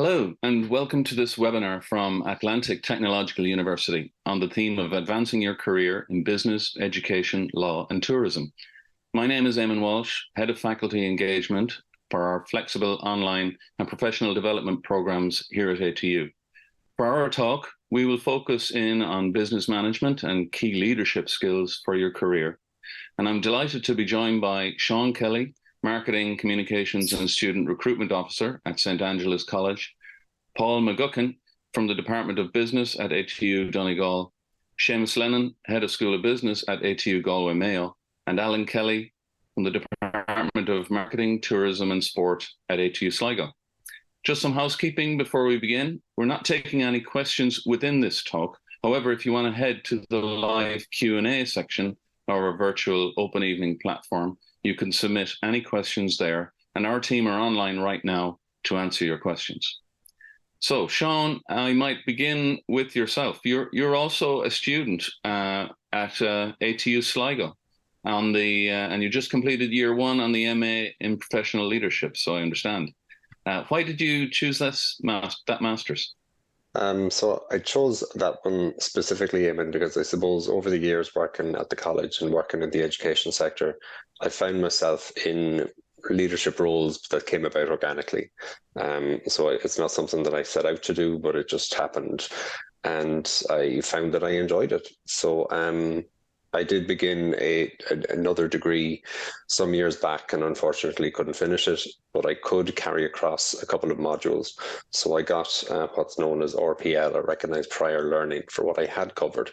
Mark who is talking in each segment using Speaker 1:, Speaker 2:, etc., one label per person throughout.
Speaker 1: Hello, and welcome to this webinar from Atlantic Technological University on the theme of advancing your career in business, education, law, and tourism. My name is Eamon Walsh, Head of Faculty Engagement for our flexible online and professional development programs here at ATU. For our talk, we will focus in on business management and key leadership skills for your career. And I'm delighted to be joined by Sean Kelly, Marketing, Communications and Student Recruitment Officer at St. Angela's College, Paul McGuckin from the Department of Business at ATU Donegal, Seamus Lennon, Head of School of Business at ATU Galway-Mayo, and Alan Kelly from the Department of Marketing, Tourism and Sport at ATU Sligo. Just some housekeeping before we begin. We're not taking any questions within this talk. However, if you want to head to the live Q&A section of our virtual open evening platform, you can submit any questions there, and our team are online right now to answer your questions. So, Sean, I might begin with yourself. You're also a student at ATU Sligo and you just completed year one on the MA in Professional Leadership, so I understand. Why did you choose that master's?
Speaker 2: So I chose that one specifically, Eamon, because I suppose over the years working at the college and working in the education sector, I found myself in leadership roles that came about organically. So it's not something that I set out to do, but it just happened. And I found that I enjoyed it. So I did begin another degree some years back and unfortunately couldn't finish it, but I could carry across a couple of modules. So I got what's known as RPL, or Recognised Prior Learning, for what I had covered.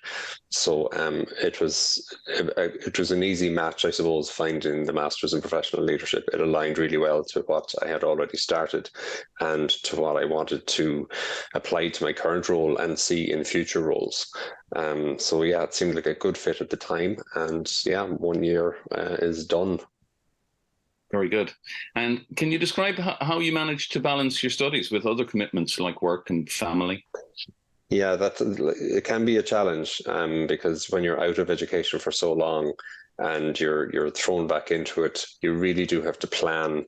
Speaker 2: So it was an easy match, I suppose, finding the Masters in Professional Leadership. It aligned really well to what I had already started and to what I wanted to apply to my current role and see in future roles. So yeah, it seemed like a good fit at the time, and yeah, 1 year is done.
Speaker 1: Very good. And can you describe how you managed to balance your studies with other commitments like work and family?
Speaker 2: Yeah, it can be a challenge because when you're out of education for so long and you're thrown back into it, you really do have to plan.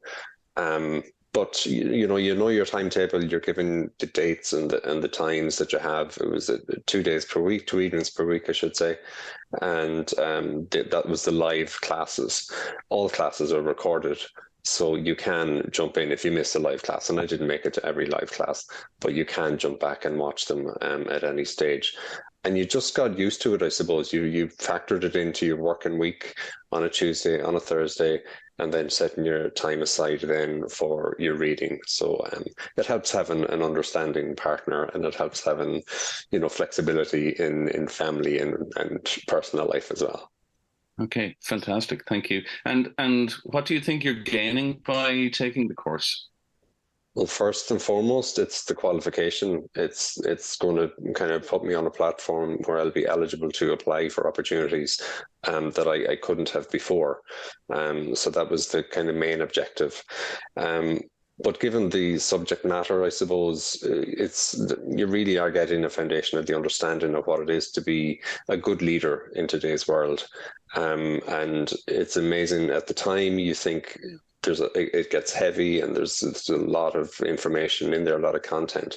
Speaker 2: But you know your timetable. You're given the dates and the times that you have. It was 2 days per week, 2 evenings per week, I should say, and that was the live classes. All classes are recorded, so you can jump in if you miss a live class. And I didn't make it to every live class, but you can jump back and watch them at any stage. And you just got used to it, I suppose. You factored it into your working week on a Tuesday, on a Thursday, and then setting your time aside then for your reading. So it helps having an understanding partner, and it helps having, flexibility in family and personal life as well.
Speaker 1: Okay, fantastic. Thank you. And what do you think you're gaining by taking the course?
Speaker 2: Well, first and foremost, it's the qualification. It's going to kind of put me on a platform where I'll be eligible to apply for opportunities that I couldn't have before. So that was the kind of main objective. But given the subject matter, I suppose you really are getting a foundation of the understanding of what it is to be a good leader in today's world. And it's amazing. At the time, you think it gets heavy and there's a lot of information in there, a lot of content.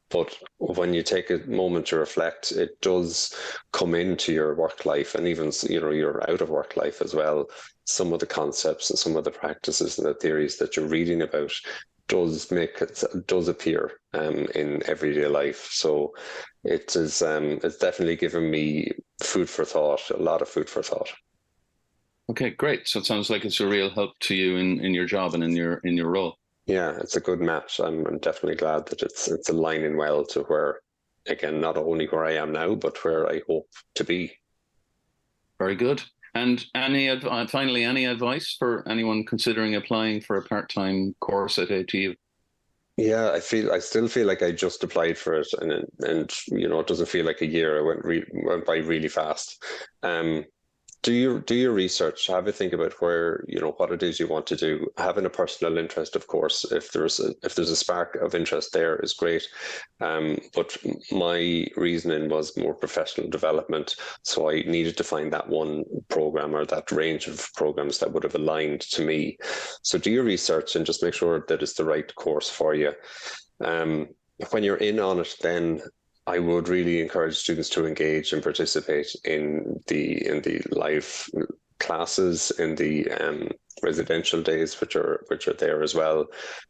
Speaker 2: But when you take a moment to reflect, it does come into your work life, and even your out of work life as well. Some of the concepts and some of the practices and the theories that you're reading about does appear in everyday life. So it's definitely given me food for thought, a lot of food for thought.
Speaker 1: Okay, great. So it sounds like it's a real help to you in your job and in your role.
Speaker 2: Yeah, it's a good match. I'm definitely glad that it's aligning well to where, again, not only where I am now, but where I hope to be.
Speaker 1: Very good. And finally, any advice for anyone considering applying for a part-time course at ATU?
Speaker 2: Yeah, I still feel like I just applied for it, and it doesn't feel like a year. It went by really fast. Do your research. Have a think about where, what it is you want to do. Having a personal interest, of course, if there's a spark of interest there, is great. But my reasoning was more professional development, so I needed to find that one program or that range of programs that would have aligned to me. So do your research and just make sure that it's the right course for you. When you're in on it, then I would really encourage students to engage and participate in the live classes, in the residential days, which are there as well,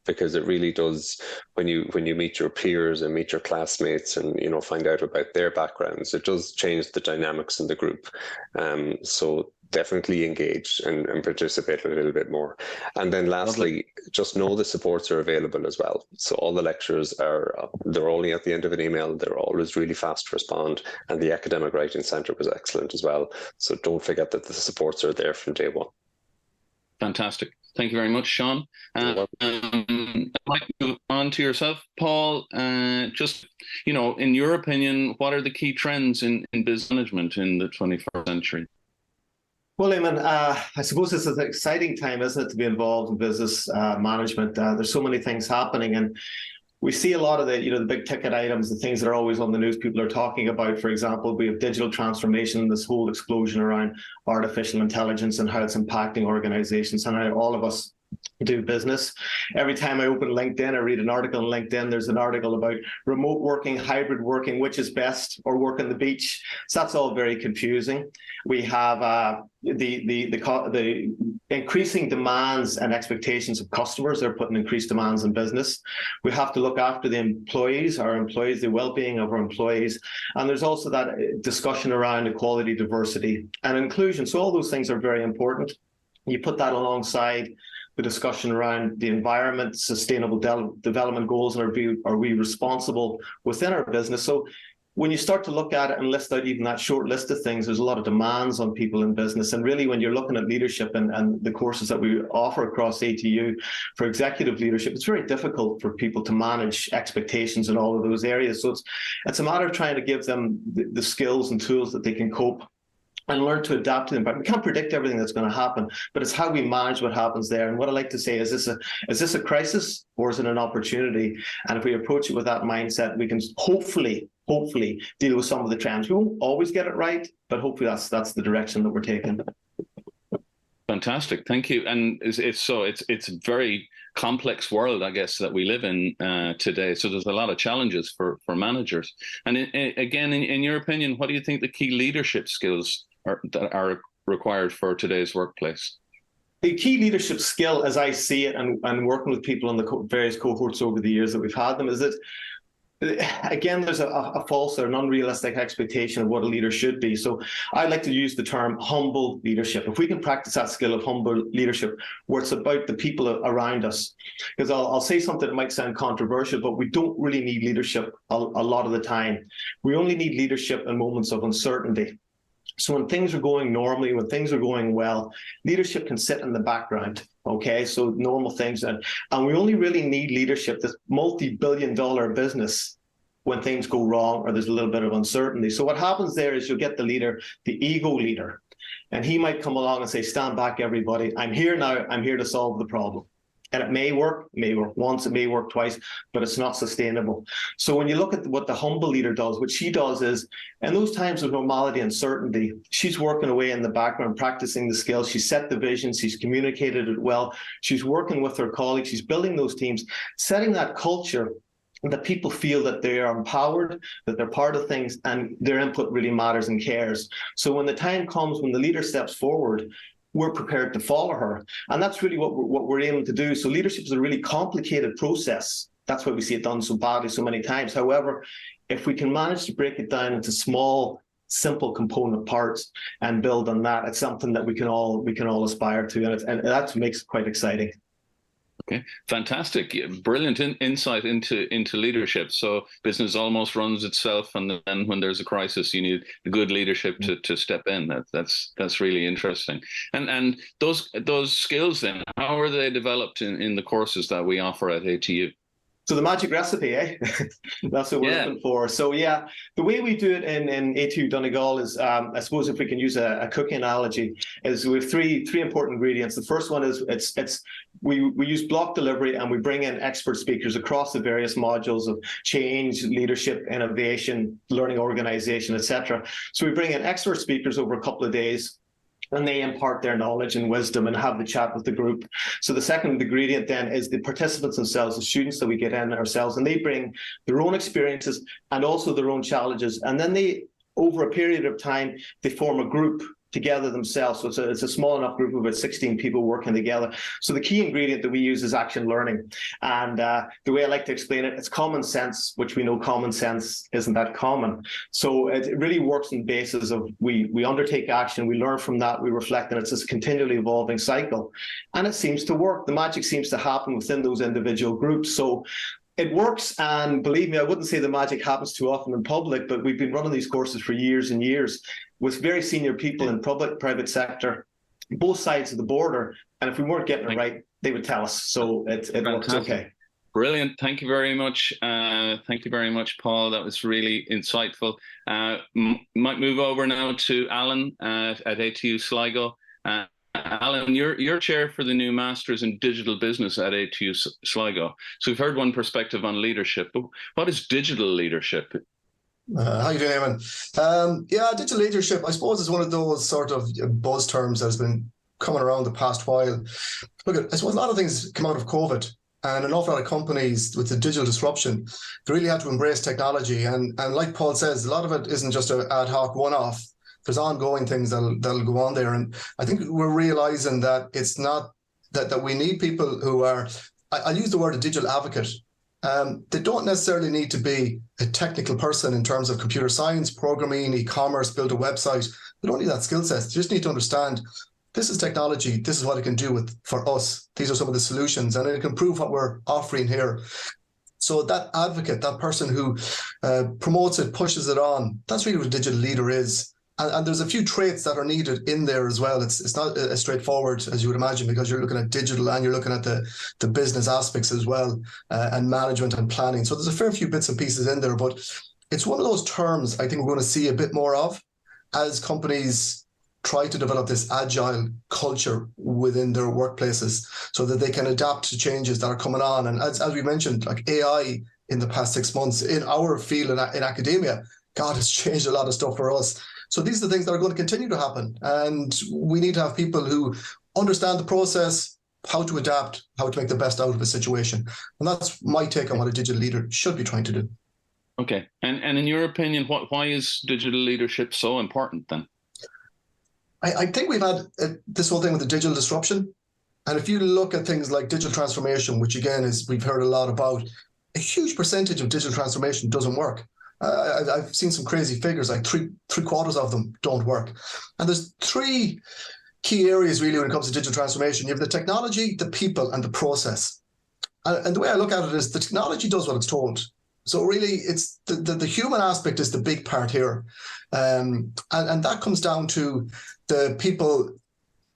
Speaker 2: because it really does, when you meet your peers and meet your classmates and find out about their backgrounds, it does change the dynamics in the group. So definitely engage and participate a little bit more. And then lastly, just know the supports are available as well. So all the lectures they're only at the end of an email. They're always really fast to respond. And the Academic Writing Centre was excellent as well. So don't forget that the supports are there from day one.
Speaker 1: Fantastic. Thank you very much, Sean. I'd like to move on to yourself, Paul. Just, in your opinion, what are the key trends in business management in the 21st century?
Speaker 3: Well, Eamon, I suppose this is an exciting time, isn't it, to be involved in business management. There's so many things happening, and we see a lot of the big ticket items, the things that are always on the news people are talking about. For example, we have digital transformation, this whole explosion around artificial intelligence and how it's impacting organizations and how all of us do business. Every time I open LinkedIn, I read an article on LinkedIn. There's an article about remote working, hybrid working, which is best, or work on the beach. So that's all very confusing. We have the increasing demands and expectations of customers. They're putting increased demands in business. We have to look after the employees, the well-being of our employees. And there's also that discussion around equality, diversity, and inclusion. So all those things are very important. You put that alongside the discussion around the environment, sustainable development goals, and are we responsible within our business? So when you start to look at it and list out even that short list of things, there's a lot of demands on people in business. And really, when you're looking at leadership and the courses that we offer across ATU for executive leadership, it's very difficult for people to manage expectations in all of those areas. So it's a matter of trying to give them the skills and tools that they can cope and learn to adapt to them. But we can't predict everything that's going to happen, but it's how we manage what happens there. And what I like to say is this a crisis or is it an opportunity? And if we approach it with that mindset, we can hopefully deal with some of the trends. We won't always get it right, but hopefully that's the direction that we're taking.
Speaker 1: Fantastic, thank you. And it's a very complex world, I guess, that we live in today. So there's a lot of challenges for managers. And in your opinion, what do you think the key leadership skills that are required for today's workplace?
Speaker 3: The key leadership skill, as I see it, and working with people in the various cohorts over the years that we've had them, is that, again, there's a false or an unrealistic expectation of what a leader should be. So I like to use the term humble leadership. If we can practice that skill of humble leadership, where it's about the people around us, because I'll say something that might sound controversial, but we don't really need leadership a lot of the time. We only need leadership in moments of uncertainty. So when things are going normally, when things are going well, leadership can sit in the background. Okay, so normal things, and we only really need leadership, this multi-billion-dollar business, when things go wrong or there's a little bit of uncertainty. So what happens there is you'll get the leader, the ego leader, and he might come along and say, "Stand back, everybody. I'm here now. I'm here to solve the problem." And it may work once, it may work twice, but it's not sustainable. So when you look at what the humble leader does, what she does is, in those times of normality and certainty, she's working away in the background, practicing the skills. She's set the vision, she's communicated it well, she's working with her colleagues, she's building those teams, setting that culture that people feel that they are empowered, that they're part of things, and their input really matters and cares. So when the time comes, when the leader steps forward, we're prepared to follow her. And that's really what we're aiming to do. So leadership is a really complicated process. That's why we see it done so badly so many times. However, if we can manage to break it down into small, simple component parts and build on that, it's something that we can all aspire to. And that makes it quite exciting.
Speaker 1: Okay, fantastic, brilliant insight into leadership. So business almost runs itself, and then when there's a crisis, you need the good leadership to step in. That's really interesting. And those skills, then, how are they developed in the courses that we offer at ATU?
Speaker 3: So the magic recipe, eh? That's what we're looking for. So yeah, the way we do it in ATU Donegal is, I suppose if we can use a cooking analogy, is we have three important ingredients. The first one is we use block delivery, and we bring in expert speakers across the various modules of change, leadership, innovation, learning organization, etc. So we bring in expert speakers over a couple of days. and they impart their knowledge and wisdom and have the chat with the group. So the second ingredient then is the participants themselves, the students that we get in ourselves, and they bring their own experiences and also their own challenges. And then they, over a period of time, they form a group together themselves. So it's a small enough group of about 16 people working together. So the key ingredient that we use is action learning. And the way I like to explain it, it's common sense, which we know common sense isn't that common. So it really works on the basis of we undertake action, we learn from that, we reflect, and it's this continually evolving cycle. And it seems to work. The magic seems to happen within those individual groups. So it works, and believe me, I wouldn't say the magic happens too often in public, but we've been running these courses for years and years with very senior people in public, private sector, both sides of the border. And if we weren't getting it right, they would tell us. So it works okay.
Speaker 1: Brilliant. Thank you very much. Thank you very much, Paul. That was really insightful. Might move over now to Alan at ATU Sligo. Alan, you're chair for the new Masters in Digital Business at ATU Sligo. So we've heard one perspective on leadership, but what is digital leadership?
Speaker 4: How you doing, Eamon? Digital leadership, I suppose, is one of those sort of buzz terms that has been coming around the past while. Look, I suppose a lot of things come out of COVID, and an awful lot of companies with the digital disruption, they really had to embrace technology. And like Paul says, a lot of it isn't just an ad hoc one-off. There's ongoing things that'll go on there. And I think we're realizing that it's not that we need people who are, I'll use the word a digital advocate. They don't necessarily need to be a technical person in terms of computer science, programming, e-commerce, build a website. They don't need that skill set. They just need to understand this is technology. This is what it can do for us. These are some of the solutions, and it can prove what we're offering here. So that advocate, that person who promotes it, pushes it on, that's really what a digital leader is. And there's a few traits that are needed in there as well. It's not as straightforward as you would imagine, because you're looking at digital and you're looking at the business aspects as well, and management and planning. So there's a fair few bits and pieces in there, but it's one of those terms I think we're going to see a bit more of as companies try to develop this agile culture within their workplaces so that they can adapt to changes that are coming on. And as we mentioned, like AI in the past 6 months in our field in academia, God, it's changed a lot of stuff for us. So these are the things that are going to continue to happen. And we need to have people who understand the process, how to adapt, how to make the best out of a situation. And that's my take on what a digital leader should be trying to do.
Speaker 1: Okay. And in your opinion, why is digital leadership so important then?
Speaker 4: I think we've had this whole thing with the digital disruption. And if you look at things like digital transformation, which again is we've heard a lot about, a huge percentage of digital transformation doesn't work. I've seen some crazy figures, like three quarters of them don't work. And there's three key areas really when it comes to digital transformation. You have the technology, the people, and the process. And the way I look at it is the technology does what it's told. So really it's the human aspect is the big part here. And that comes down to the people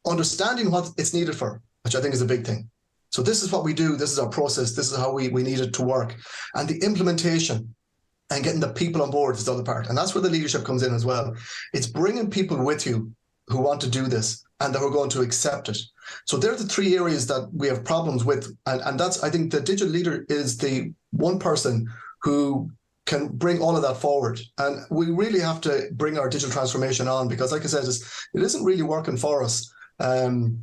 Speaker 4: understanding what it's needed for, which I think is a big thing. So this is what we do. This is our process. This is how we need it to work. And the implementation and getting the people on board is the other part. And that's where the leadership comes in as well. It's bringing people with you who want to do this and that are going to accept it. So they're the three areas that we have problems with. And that's, I think the digital leader is the one person who can bring all of that forward. And we really have to bring our digital transformation on because, like I said, it isn't really working for us. And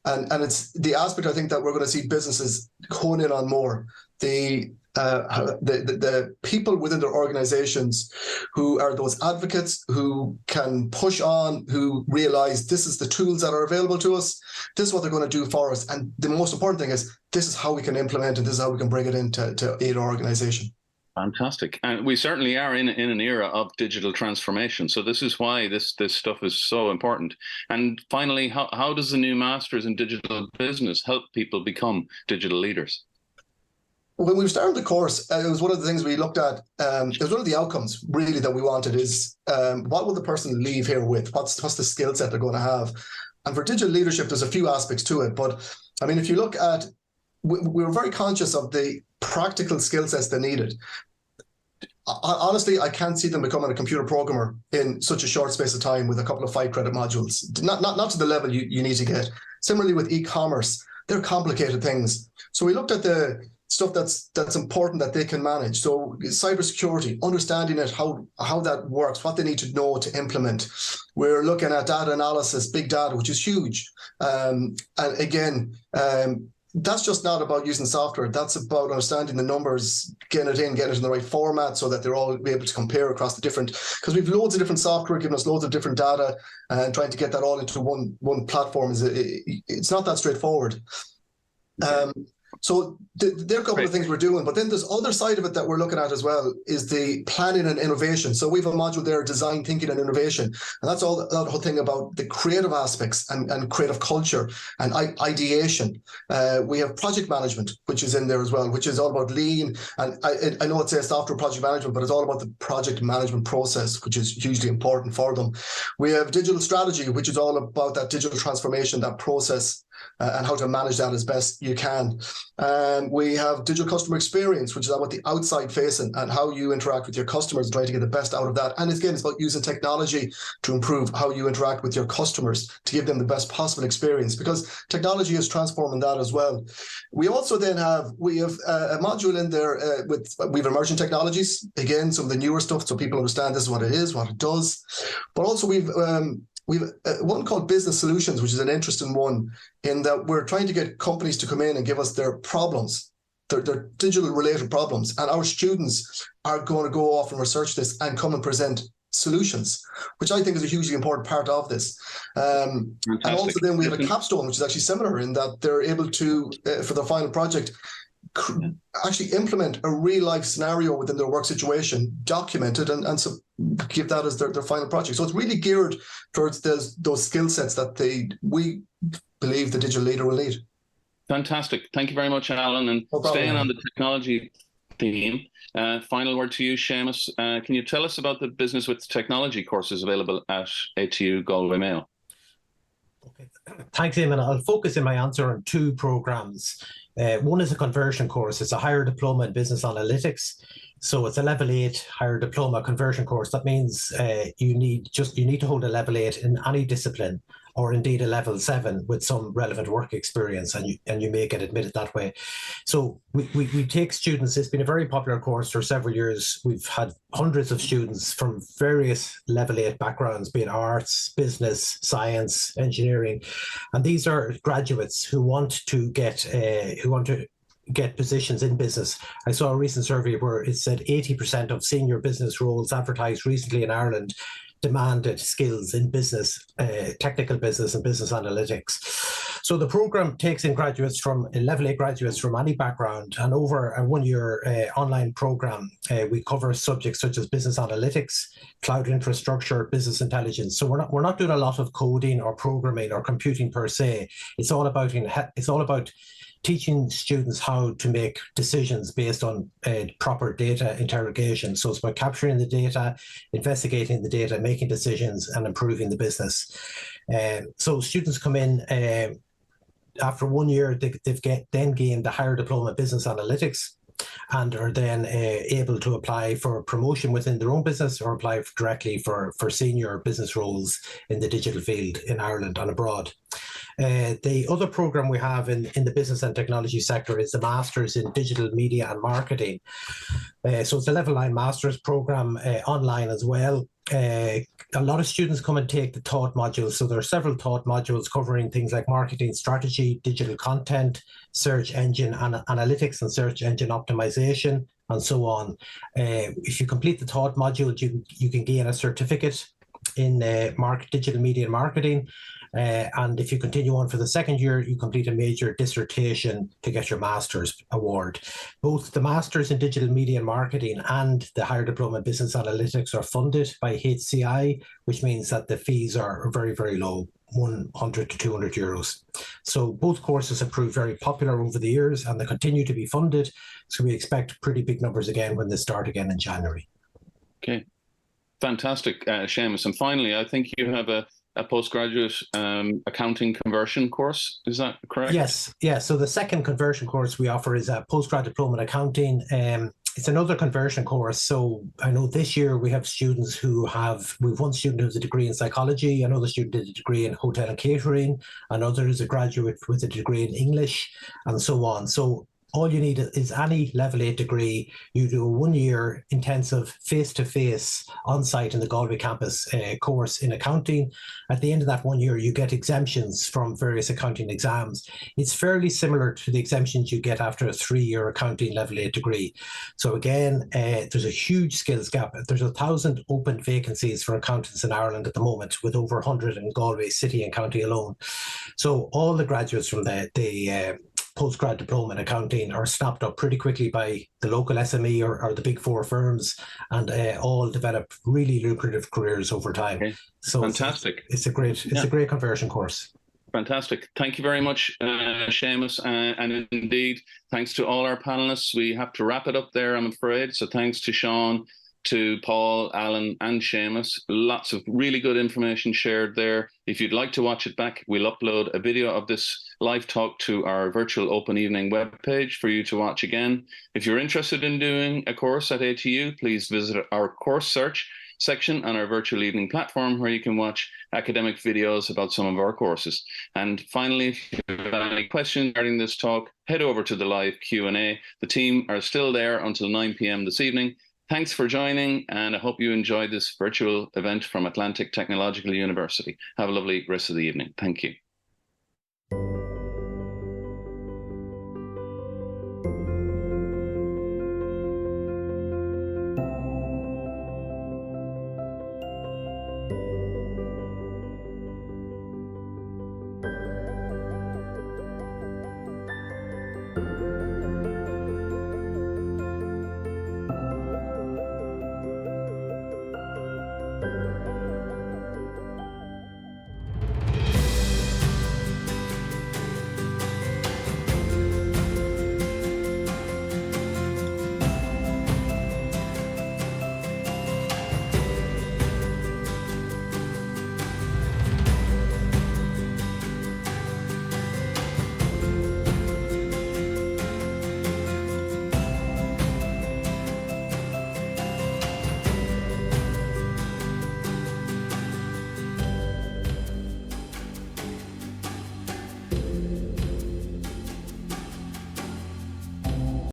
Speaker 4: it's the aspect I think that we're going to see businesses hone in on more. The people within their organizations who are those advocates who can push on, who realize this is the tools that are available to us, this is what they're going to do for us. And the most important thing is this is how we can implement and this is how we can bring it into aid our organization.
Speaker 1: Fantastic. And we certainly are in an era of digital transformation. So this is why this stuff is so important. And finally, how does the new Masters in Digital Business help people become digital leaders?
Speaker 4: When we started the course, it was one of the things we looked at. It was one of the outcomes really that we wanted is what will the person leave here with? What's the skill set they're going to have? And for digital leadership, there's a few aspects to it. But I mean, if you look at, we were very conscious of the practical skill sets they needed. Honestly, I can't see them becoming a computer programmer in such a short space of time with a couple of 5-credit modules. Not to the level you need to get. Similarly with e-commerce, they're complicated things. So we looked at the stuff that's important that they can manage. So cybersecurity, understanding it, how that works, what they need to know to implement. We're looking at data analysis, big data, which is huge. And again, that's just not about using software. That's about understanding the numbers, getting it in the right format so that they're all be able to compare across the different, because we've loads of different software giving us loads of different data, and trying to get that all into one platform it's not that straightforward. So there are a couple of things we're doing, but then there's other side of it that we're looking at as well, is the planning and innovation. So we have a module there, design, thinking and innovation. And that's all that whole thing about the creative aspects and creative culture and ideation. We have project management, which is in there as well, which is all about lean. And I know it says software project management, but it's all about the project management process, which is hugely important for them. We have digital strategy, which is all about that digital transformation, that process, and how to manage that as best you can. We have digital customer experience, which is about the outside facing and how you interact with your customers and try to get the best out of that. And again, it's about using technology to improve how you interact with your customers to give them the best possible experience, because technology is transforming that as well. We also then have a module in there we have emerging technologies, again, some of the newer stuff, so people understand this is what it is, what it does. But also we've one called Business Solutions, which is an interesting one, in that we're trying to get companies to come in and give us their problems, their digital related problems. And our students are going to go off and research this and come and present solutions, which I think is a hugely important part of this. And also then we have a capstone, which is actually similar in that they're able to, for their final project, actually implement a real life scenario within their work situation, document it, and so give that as their final project. So it's really geared towards those skill sets that we believe the digital leader will need.
Speaker 1: Fantastic. Thank you very much, Alan. And staying on the technology theme, final word to you, Seamus. Can you tell us about the Business with Technology courses available at ATU Galway-Mayo?
Speaker 5: Okay. Thanks, Eamon. I'll focus in my answer on two programs. One is a conversion course. It's a higher diploma in business analytics. So it's a level 8 higher diploma conversion course. That means you need to hold a level 8 in any discipline, or indeed a level 7 with some relevant work experience, and you may get admitted that way. So we take students. It's been a very popular course for several years. We've had hundreds of students from various level 8 backgrounds, be it arts, business, science, engineering, and these are graduates who want to get positions in business. I saw a recent survey where it said 80% of senior business roles advertised recently in Ireland demanded skills in business, technical business and business analytics. So the program takes in graduates from level 8 graduates from any background, and over a 1-year online program, we cover subjects such as business analytics, cloud infrastructure, business intelligence. So we're not doing a lot of coding or programming or computing per se. It's all about teaching students how to make decisions based on proper data interrogation. So it's about capturing the data, investigating the data, making decisions, and improving the business. So students come in after 1 year, they've then gained the higher diploma business analytics, and are then able to apply for promotion within their own business, or apply directly for senior business roles in the digital field in Ireland and abroad. The other program we have in the business and technology sector is the Masters in Digital Media and Marketing. So it's a level 9 Masters program, online as well. A lot of students come and take the taught modules. So there are several taught modules covering things like marketing strategy, digital content, search engine analytics and search engine optimization, and so on. If you complete the taught module, you can gain a certificate in digital media and marketing. And if you continue on for the second year, you complete a major dissertation to get your master's award. Both the Masters in Digital Media and Marketing and the Higher Diploma in Business Analytics are funded by HCI, which means that the fees are very, very low, 100 to 200 euros. So both courses have proved very popular over the years, and they continue to be funded. So we expect pretty big numbers again when they start again in January.
Speaker 1: Okay, fantastic, Seamus. And finally, I think you have a postgraduate accounting conversion course. Is that correct?
Speaker 5: Yes. So the second conversion course we offer is a postgrad diploma in accounting. It's another conversion course. So I know this year we have students we've one student who has a degree in psychology, another student did a degree in hotel and catering, another is a graduate with a degree in English, and so on. So All you need is any level 8 degree. You do a 1 year intensive face-to-face on-site in the Galway campus course in accounting. At the end of that 1 year, you get exemptions from various accounting exams. It's fairly similar to the exemptions you get after a 3-year accounting level 8 degree. So again, there's a huge skills gap. There's 1,000 open vacancies for accountants in Ireland at the moment, with over 100 in Galway city and county alone. So all the graduates from the postgrad diploma in accounting are snapped up pretty quickly by the local SME or the big 4 firms, and all develop really lucrative careers over time.
Speaker 1: Okay.
Speaker 5: So
Speaker 1: fantastic.
Speaker 5: It's a great conversion course.
Speaker 1: Fantastic. Thank you very much, Seamus. And indeed, thanks to all our panelists. We have to wrap it up there, I'm afraid. So thanks to Sean, to Paul, Alan, and Seamus. Lots of really good information shared there. If you'd like to watch it back, we'll upload a video of this live talk to our virtual open evening webpage for you to watch again. If you're interested in doing a course at ATU, please visit our course search section on our virtual evening platform, where you can watch academic videos about some of our courses. And finally, if you have any questions regarding this talk, head over to the live Q&A. The team are still there until 9 p.m. this evening. Thanks for joining, and I hope you enjoyed this virtual event from Atlantic Technological University. Have a lovely rest of the evening. Thank you.